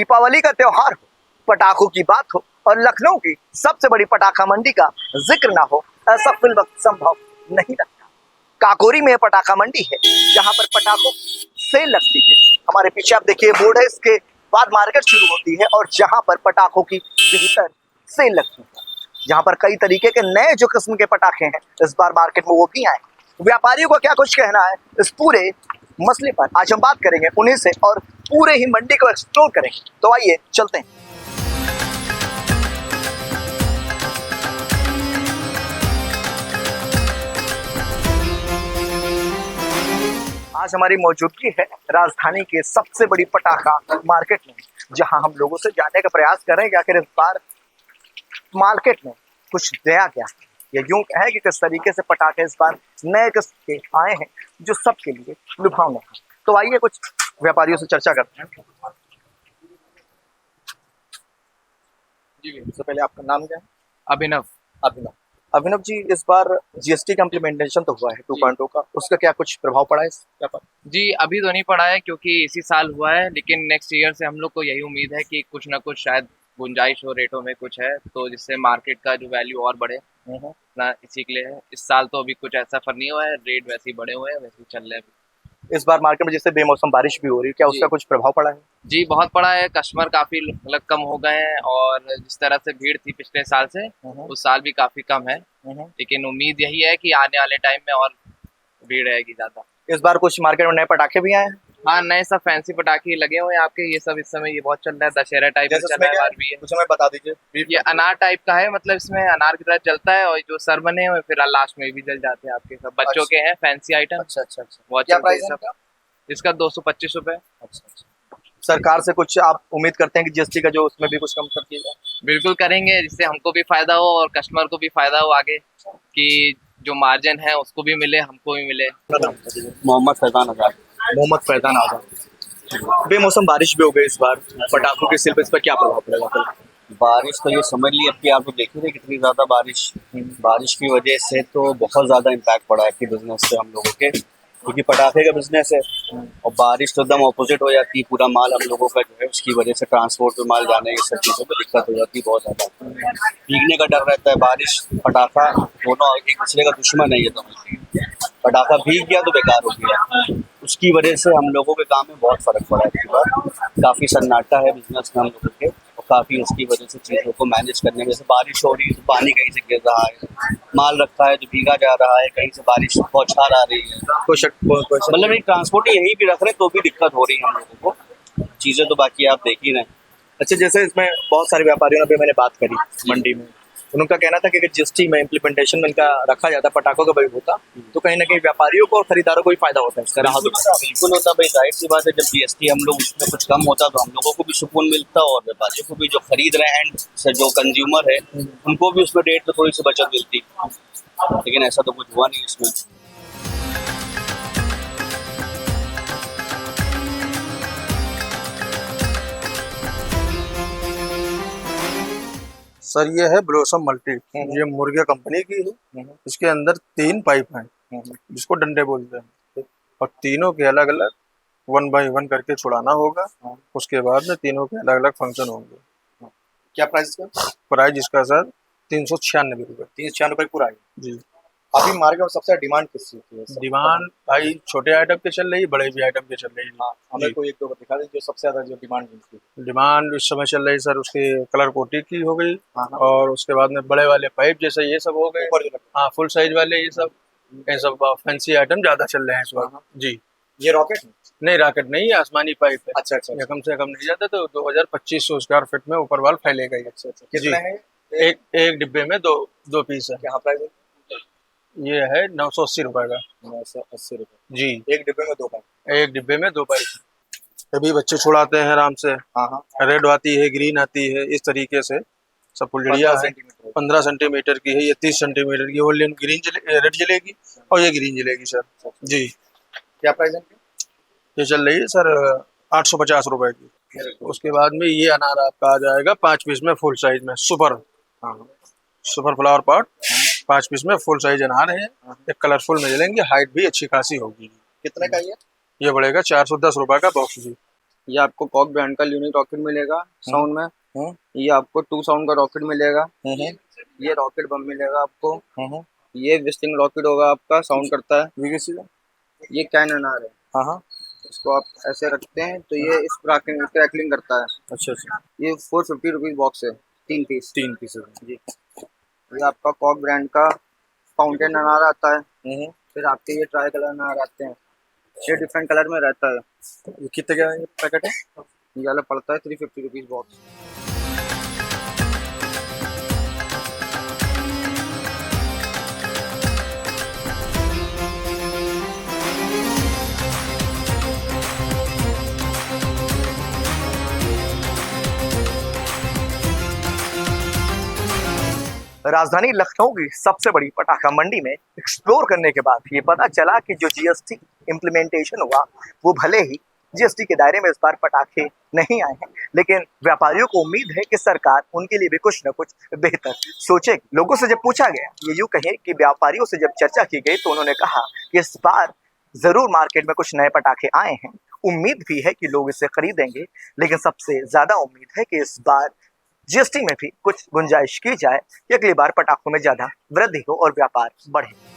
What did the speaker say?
दीपावली का त्योहार हो, पटाखों की बात हो और लखनऊ की सबसे बड़ी पटाखा मंडी का जिक्र ना हो, ऐसा फिल वक्त संभव नहीं लगता। काकोरी में पटाखा मंडी है जहां पर पटाखों सेल लगती है। हमारे पीछे आप देखिए बोर्ड है, इसके बाद मार्केट शुरू होती है और जहां पर पटाखों की बेहतर सेल लगती है, जहां पर कई तरीके के नए जो किस्म के पटाखे हैं इस बार मार्केट में वो भी आए। व्यापारियों को क्या कुछ कहना है इस पूरे मसले पर, आज हम बात करेंगे उन्हीं से और पूरे ही मंडी को एक्सप्लोर करेंगे। तो आइए चलते हैं। आज हमारी मौजूदगी है राजधानी के सबसे बड़ी पटाखा मार्केट में, जहां हम लोगों से जानने का प्रयास कर रहे हैं कि आखिर इस बार मार्केट में कुछ नया क्या है, या यूं है कि किस तरीके से पटाखे इस बार नए किस्म के आए हैं जो सबके लिए लुभावने हैं। तो आइए कुछ व्यापारियों से चर्चा करते हैं। जी, सबसे पहले आपका नाम क्या है? अभिनव। अभिनव जी, इस बार जीएसटी का इम्प्लीमेंटेशन तो हुआ है 2.0 का, उसका क्या कुछ प्रभाव पड़ा है इस व्यापार? जी अभी तो नहीं पड़ा है क्योंकि इसी साल हुआ है, लेकिन नेक्स्ट ईयर से हम लोग को यही उम्मीद है कि कुछ ना कुछ शायद गुंजाइश हो, रेटों में कुछ है तो जिससे मार्केट का जो वैल्यू और बढ़े ना, इसी के लिए है। इस साल तो अभी कुछ ऐसा फर नहीं हुआ है, रेट वैसे ही बढ़े हुए हैं, वैसे ही चल रहे हैं। इस बार मार्केट में जैसे बेमौसम बारिश भी हो रही है, क्या उसका कुछ प्रभाव पड़ा है? जी बहुत पड़ा है, कस्टमर काफी मतलब कम हो गए हैं और जिस तरह से भीड़ थी पिछले साल से उस साल भी काफी कम है, लेकिन उम्मीद यही है कि आने वाले टाइम में और भीड़ रहेगी ज्यादा। इस बार कुछ मार्केट में नए पटाखे भी आए हैं? हाँ, नए सब फैंसी पटाखे लगे हुए हैं आपके, ये सब इस समय ये बहुत चल रहा है, दशहरा टाइप में चल रहा है भी है। कुछ हमें बता दीजिए। ये अनार टाइप का है, मतलब इसमें अनार की तरह जलता है और जो सर बने हुए फिर लास्ट में भी जल जाते हैं आपके, सब बच्चों के हैं फैंसी आइटम। अच्छा। बहुत क्या चलते हैं प्राइस है सब। इसका 225 रुपए। अच्छा। सरकार से कुछ आप उम्मीद करते हैं कि जीएसटी का जो उसमें भी कुछ कम कर दिया जाए? बिल्कुल करेंगे, जिससे हमको भी फायदा हो और कस्टमर को भी फायदा हो आगे, कि जो मार्जिन है उसको भी मिले, हमको भी मिले। मोहम्मद फैजान आजाद। बेमौसम बारिश भी हो गई इस बार, पटाखों के सेल पे इस पर क्या प्रभाव पड़ेगा? बारिश तो ये समझ ली अब कि आप लोग देख रहे थे कितनी ज्यादा बारिश की वजह से तो बहुत ज्यादा इम्पैक्ट पड़ा है कि बिजनेस से हम लोगों के, क्योंकि पटाखे का बिजनेस है और बारिश तो एकदम ऑपोजिट हो जाती है, पूरा माल हम लोगों का जो है उसकी वजह से ट्रांसपोर्ट में माल जाने की सब चीज़ों में दिक्कत हो जाती है बहुत ज़्यादा। भीगने का डर रहता है, बारिश पटाखा दोनों एक दूसरे का दुश्मन है ये दोनों। पटाखा भीग गया तो बेकार हो गया, उसकी वजह से हम लोगों के काम में बहुत फ़र्क पड़ा है। काफ़ी सन्नाटा है बिजनेस में हम लोगों के, और काफ़ी उसकी वजह से चीज़ों को मैनेज करने में, जैसे बारिश हो रही है तो पानी कहीं से गिर रहा है, माल रखा है तो भीगा जा रहा है, कहीं से बारिश बौछार आ रही है, मतलब एक ट्रांसपोर्ट यहीं भी रख रहे तो भी दिक्कत हो रही है हम लोगों को। चीज़ें तो बाकी आप देख ही रहे हैं। अच्छा, जैसे इसमें बहुत सारे व्यापारियों ने भी मैंने बात करी मंडी में, उनका कहना था कि अगर जीएसटी में इम्प्लीमेंटेशन में इनका रखा जाता पटाखों का बजट होता तो कहीं ना कहीं व्यापारियों को और खरीदारों को भी फायदा होता है इसका। बिल्कुल होता भाई, जाहिर सी बात है, जब जीएसटी हम लोग उसमें कुछ कम होता तो हम लोगों को भी सुकून मिलता और व्यापारियों को भी, जो खरीद रहे हैं से जो कंज्यूमर है उनको भी उसमें रेट में थोड़ी सी बचत मिलती, लेकिन ऐसा तो कुछ हुआ नहीं इसमें। सर ये है ब्लॉसम मल्टी, ये मुर्गिया कंपनी की है। इसके अंदर 3 पाइप हैं जिसको डंडे बोलते हैं, और तीनों के अलग अलग 1 बाई 1 करके छुड़ाना होगा। उसके बाद में तीनों के अलग अलग फंक्शन होंगे। क्या प्राइस का? प्राइस इसका सर 396 रुपये। 396 रुपये पूरा है जी। अभी मार्केट में सबसे डिमांड किस चीज़ की है? डिमांड भाई छोटे आइटम के चल रही है, बड़े भी आइटम के चल रही है। हमें कोई एक दो दिखा दीजिए जो सबसे ज्यादा जो डिमांड मिलती है। डिमांड इस समय चल रही सर उसकी कलर कोटी की हो गई, और उसके बाद में बड़े वाले पाइप जैसे ये सब हो गए, हाँ फुल साइज वाले ये सब फैंसी आइटम ज्यादा चल रहे हैं इस वक्त जी। ये रॉकेट नहीं, रॉकेट नहीं, आसमानी पाइप है। अच्छा। ये कम से कम नहीं जाता तो 2200 स्क्वायर फीट में ऊपर वाल फैलेगा ये। अच्छा। कितना है? एक डिब्बे में दो पीस है। क्या प्राइस है? ये है 980 रुपए का। 980 रुपये जी। एक डिब्बे में 2 पाइप? एक डिब्बे में 2 पाइप। अभी बच्चे छुड़ाते हैं आराम से। रेड आती है, ग्रीन आती है, इस तरीके से सब फुलझड़िया है। 15 सेंटीमीटर की है, ये 30 सेंटीमीटर की। और रेड जलेगी और ये ग्रीन जलेगी सर जी। क्या प्राइस है? ये चल रही है सर 850 रुपए की। उसके बाद में ये अनार आपका आ जाएगा 5 पीस में फुल साइज में, सुपर फ्लावर पॉट 5 पीस में फुल साइज अनार है। एक कलरफुल में जलेंगे, हाइट भी अच्छी खासी होगी। कितने का ये? ये पड़ेगा 410 रुपए का बॉक्स जी। ये आपको कॉक ब्रांड का यूनिक रॉकेट मिलेगा साउंड में। ये आपको 2 साउंड का रॉकेट मिलेगा। ये रॉकेट बम मिलेगा आपको। ये विस्टिंग रॉकेट होगा आपका, साउंड करता है। ये किसी का? ये कैनन आ रहा है। हाँ। इसको आप ऐसे रखते हैं तो ये इस क्रैकलिंग करता है। अच्छा। ये 450 रुपीज बॉक्स है, 3 पीस। 3 पीस जी। ये आपका कॉक ब्रांड का फाउंटेन अनार आता है। फिर आपके ये ट्राई कलर अनार आते हैं, ये डिफरेंट कलर में रहता है। ये कितने का पैकेट है? ये वाला पड़ता है 350 रुपीज बॉक्स। राजधानी लखनऊ की सबसे बड़ी पटाखा मंडी में एक्सप्लोर करने के बाद ये पता चला कि जो जीएसटी इम्प्लीमेंटेशन हुआ वो भले ही जीएसटी के दायरे में इस बार पटाखे नहीं आए हैं, लेकिन व्यापारियों को उम्मीद है कि सरकार उनके लिए भी कुछ न कुछ बेहतर सोचेगी। लोगों से जब पूछा गया, ये यूं कहें कि व्यापारियों से जब चर्चा की गई, तो उन्होंने कहा कि इस बार जरूर मार्केट में कुछ नए पटाखे आए हैं, उम्मीद भी है कि लोग इसे खरीदेंगे, लेकिन सबसे ज्यादा उम्मीद है कि इस बार जीएसटी में भी कुछ गुंजाइश की जाए कि अगली बार पटाखों में ज्यादा वृद्धि हो और व्यापार बढ़े।